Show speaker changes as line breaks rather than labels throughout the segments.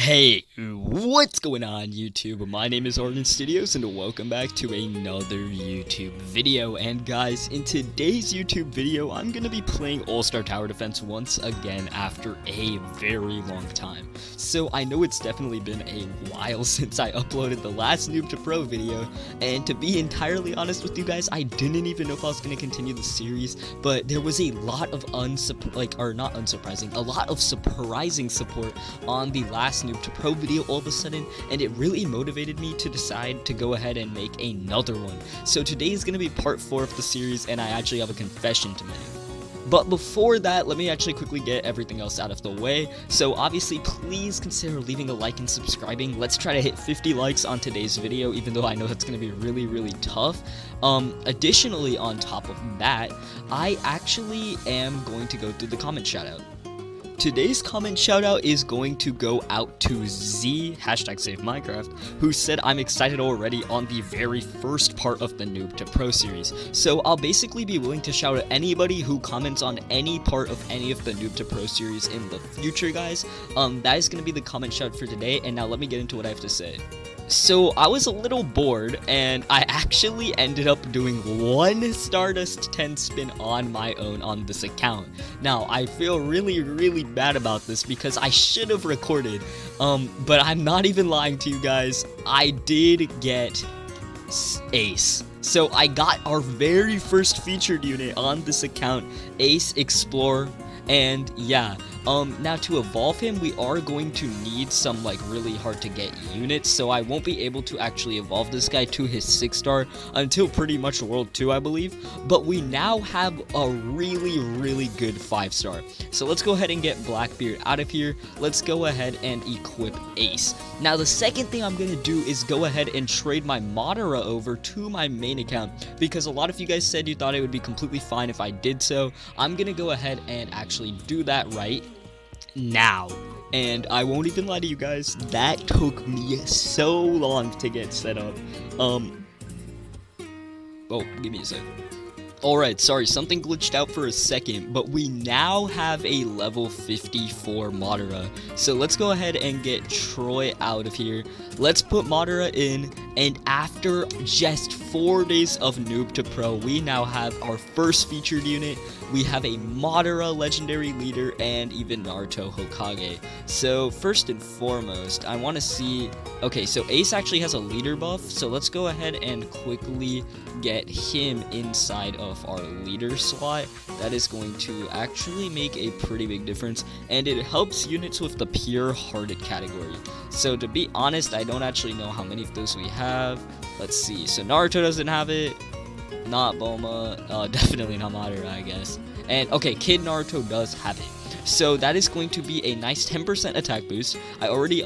Hey, what's going on YouTube? My name is Arden Studios and welcome back to another YouTube video. And guys, in today's YouTube video, I'm going to be playing All-Star Tower Defense once again after a very long time. So I know it's definitely been a while since I uploaded the last Noob to Pro video, and to be entirely honest with you guys, I didn't even know if I was going to continue the series, but there was a lot of a lot of surprising support on the last Noob to Pro video all of a sudden, and it really motivated me to decide to go ahead and make another one. So today is going to be part 4 of the series, and I actually have a confession to make. But before that, let me actually quickly get everything else out of the way. So obviously, please consider leaving a like and subscribing. Let's try to hit 50 likes on today's video, even though I know that's going to be really tough. Additionally, on top of that, I actually am going to go through the comment shoutout. Today's comment shoutout is going to go out to Z, #SaveMinecraft, who said I'm excited already on the very first part of the Noob to Pro series. So I'll basically be willing to shout out anybody who comments on any part of any of the Noob to Pro series in the future, guys. That is going to be the comment shout for today, and now let me get into what I have to say. So I was a little bored, and I actually ended up doing one Stardust 10 spin on my own on this account. Now, I feel really bad about this because I should have recorded, but I'm not even lying to you guys. I did get Ace. So I got our very first featured unit on this account, Ace Explorer, and yeah. Now to evolve him, we are going to need some really hard to get units, so I won't be able to actually evolve this guy to his 6-star until pretty much World 2, I believe, but we now have a really good 5-star. So let's go ahead and get Blackbeard out of here. Let's go ahead and equip Ace. Now the second thing I'm going to do is go ahead and trade my Madara over to my main account, because a lot of you guys said you thought it would be completely fine if I did so. I'm going to go ahead and actually do that right now, and I won't even lie to you guys, that took me so long to get set up. Oh, give me a sec. Alright, sorry, something glitched out for a second, but we now have a level 54 Madara. So let's go ahead and get Troy out of here. Let's put Madara in, and after just 4 days of Noob to Pro, we now have our first featured unit. We have a Madara legendary leader and even Naruto Hokage. So first and foremost, I want to see... Okay, so Ace actually has a leader buff, so let's go ahead and quickly get him inside of our leader slot. That is going to actually make a pretty big difference, and it helps units with the pure hearted category. So to be honest, I don't actually know how many of those we have. Let's see. So Naruto doesn't have it. Not Bulma, definitely not Madara, I guess. And okay, Kid Naruto does have it. So that is going to be a nice 10% attack boost. I already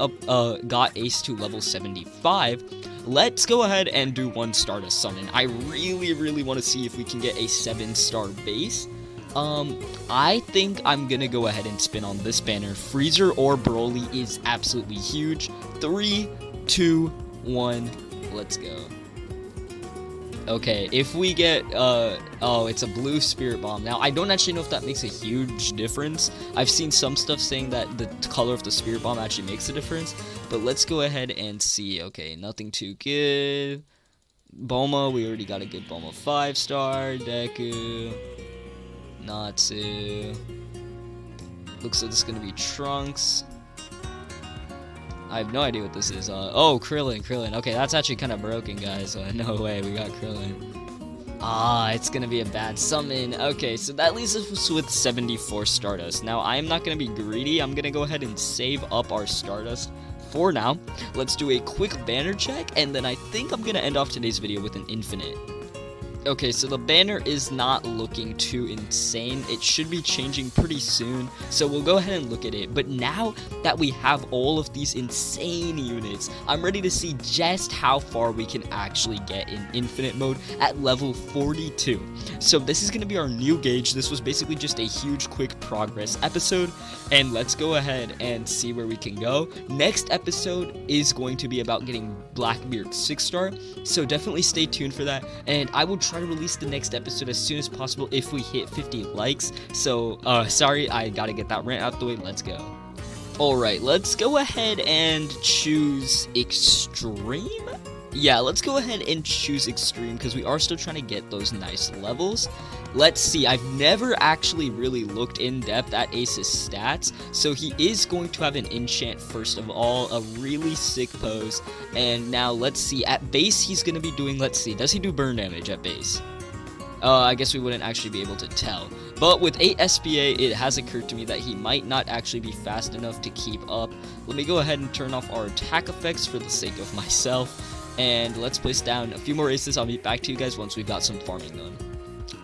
got Ace to level 75. Let's go ahead and do one Stardust Summon. I really want to see if we can get a 7-star base. I think I'm gonna go ahead and spin on this banner. Freezer or Broly is absolutely huge. 3, 2, 1, let's go. Okay, if we get, oh, it's a blue Spirit Bomb. Now, I don't actually know if that makes a huge difference. I've seen some stuff saying that the color of the Spirit Bomb actually makes a difference, but let's go ahead and see. Okay, nothing too good. Bulma, we already got a good Bulma 5-star. Deku. Natsu. Looks like this is going to be Trunks. I have no idea what this is. Oh, Krillin. Okay, that's actually kind of broken, guys. No way, we got Krillin. It's gonna be a bad summon. Okay, so that leaves us with 74 Stardust. Now, I am not gonna be greedy. I'm gonna go ahead and save up our Stardust for now. Let's do a quick banner check, and then I think I'm gonna end off today's video with an infinite. Okay, so the banner is not looking too insane. It should be changing pretty soon, so we'll go ahead and look at it. But now that we have all of these insane units, I'm ready to see just how far we can actually get in infinite mode at level 42. So this is going to be our new gauge. This was basically just a huge quick progress episode, and let's go ahead and see where we can go. Next episode is going to be about getting Blackbeard 6-star, so definitely stay tuned for that, and I will try to release the next episode as soon as possible if we hit 50 likes. So sorry, I gotta get that rant out the way. Let's go. Alright, let's go ahead and choose Extreme? Yeah, let's go ahead and choose Extreme because we are still trying to get those nice levels. Let's see, I've never actually really looked in depth at Ace's stats, so he is going to have an enchant first of all, a really sick pose, and now let's see, at base he's going to be doing, let's see, does he do burn damage at base? I guess we wouldn't actually be able to tell. But with 8 SPA, it has occurred to me that he might not actually be fast enough to keep up. Let me go ahead and turn off our attack effects for the sake of myself. And let's place down a few more aces. I'll be back to you guys once we've got some farming done.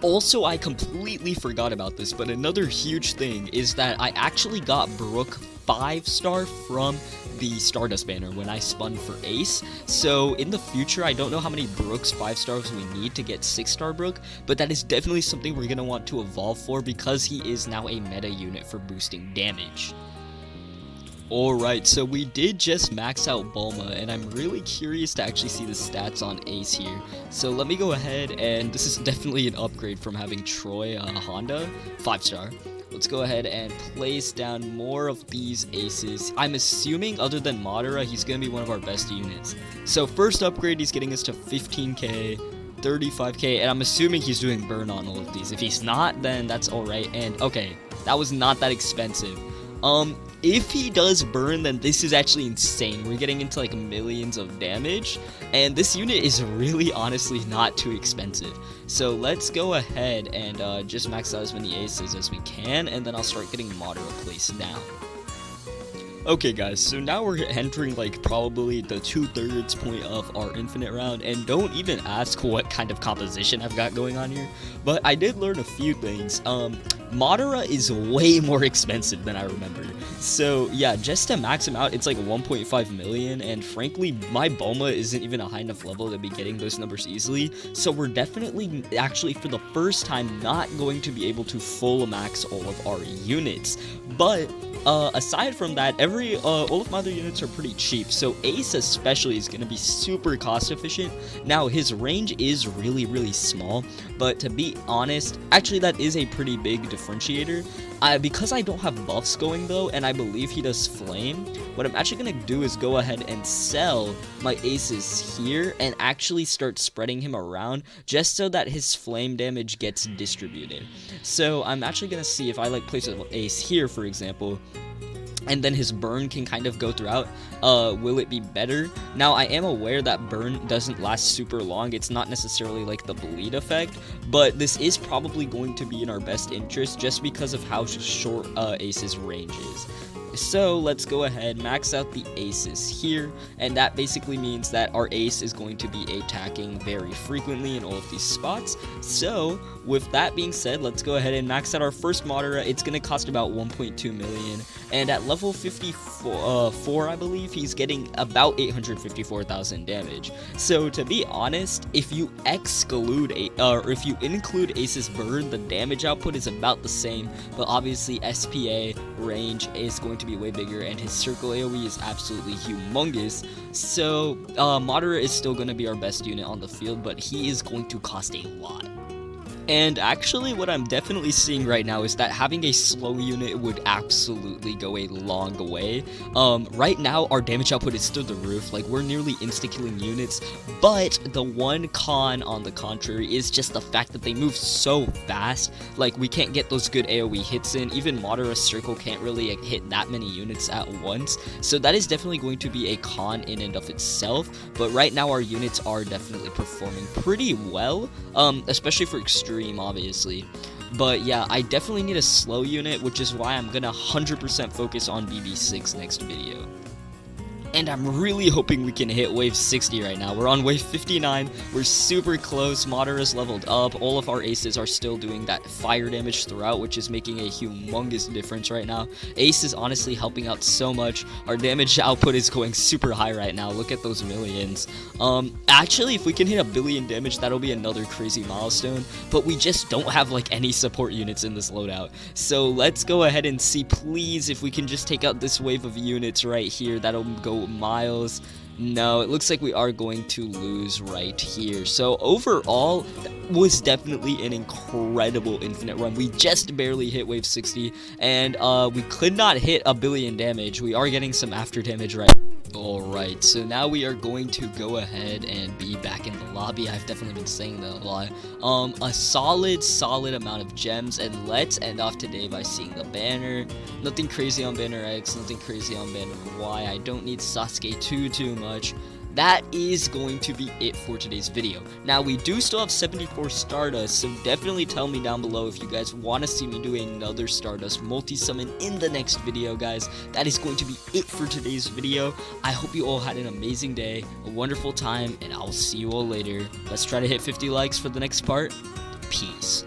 Also, I completely forgot about this, but another huge thing is that I actually got Brook 5-star from the Stardust banner when I spun for Ace. So in the future, I don't know how many Brooks 5-stars we need to get 6-star Brook, but that is definitely something we're going to want to evolve for because he is now a meta unit for boosting damage. Alright, so we did just max out Bulma, and I'm really curious to actually see the stats on Ace here. So let me go ahead, and this is definitely an upgrade from having Troy Honda, 5-star. Let's go ahead and place down more of these aces. I'm assuming, other than Madara, he's going to be one of our best units. So first upgrade, he's getting us to 15k, 35k, and I'm assuming he's doing burn on all of these. If he's not, then that's alright, and okay, that was not that expensive. If he does burn, then this is actually insane. We're getting into like millions of damage, and this unit is really honestly not too expensive. So let's go ahead and just max out as many aces as we can, and then I'll start getting Madara placed down. Okay guys, so now we're entering like probably the 2/3 point of our infinite round, and don't even ask what kind of composition I've got going on here, but I did learn a few things. Madara is way more expensive than I remember. So yeah, just to max him out, it's like 1.5 million, and frankly, my Bulma isn't even a high enough level to be getting those numbers easily, so we're definitely actually for the first time not going to be able to full max all of our units. But aside from that, all of my other units are pretty cheap, so Ace especially is going to be super cost efficient. Now his range is really small, but to be honest, actually that is a pretty big differentiator. Because I don't have buffs going though, and I believe he does flame, what I'm actually going to do is go ahead and sell my aces here and actually start spreading him around just so that his flame damage gets distributed. So I'm actually going to see if I like place an ace here, for example, and then his burn can kind of go throughout. Will it be better? Now, I am aware that burn doesn't last super long. It's not necessarily like the bleed effect, but this is probably going to be in our best interest just because of how short Ace's range is. So let's go ahead, max out the aces here, and that basically means that our ace is going to be attacking very frequently in all of these spots. So with that being said, let's go ahead and max out our first Madara. It's going to cost about 1.2 million, and at level 54, I believe, he's getting about 854,000 damage. So to be honest, if you if you include Ace's burn, the damage output is about the same, but obviously SPA range is going to be way bigger, and his circle AoE is absolutely humongous. So Madara is still going to be our best unit on the field, but he is going to cost a lot. And actually, what I'm definitely seeing right now is that having a slow unit would absolutely go a long way. Right now, our damage output is through the roof. Like, we're nearly insta-killing units. But the one con, on the contrary, is just the fact that they move so fast. Like, we can't get those good AoE hits in. Even Madara's circle can't really hit that many units at once. So that is definitely going to be a con in and of itself. But right now, our units are definitely performing pretty well, especially for extreme, obviously. But yeah, I definitely need a slow unit, which is why I'm gonna 100% focus on BB6 next video. And I'm really hoping we can hit wave 60 right now. We're on wave 59. We're super close. Madara's leveled up. All of our aces are still doing that fire damage throughout, which is making a humongous difference right now. Ace is honestly helping out so much. Our damage output is going super high right now. Look at those millions. Actually, if we can hit 1 billion damage, that'll be another crazy milestone. But we just don't have like any support units in this loadout. So let's go ahead and see, please, if we can just take out this wave of units right here. That'll go Miles, No, it looks like we are going to lose right here. So overall, that was definitely an incredible infinite run. We just barely hit wave 60, and we could not hit a billion damage. We are getting some after damage right. Alright, so now we are going to go ahead and be back in the lobby. I've definitely been saying that a lot. A solid amount of gems, and let's end off today by seeing the banner. Nothing crazy on banner X, nothing crazy on banner Y. I don't need Sasuke too much. That is going to be it for today's video. Now, we do still have 74 Stardust, so definitely tell me down below if you guys want to see me do another Stardust multi-summon in the next video, guys. That is going to be it for today's video. I hope you all had an amazing day, a wonderful time, and I'll see you all later. Let's try to hit 50 likes for the next part. Peace.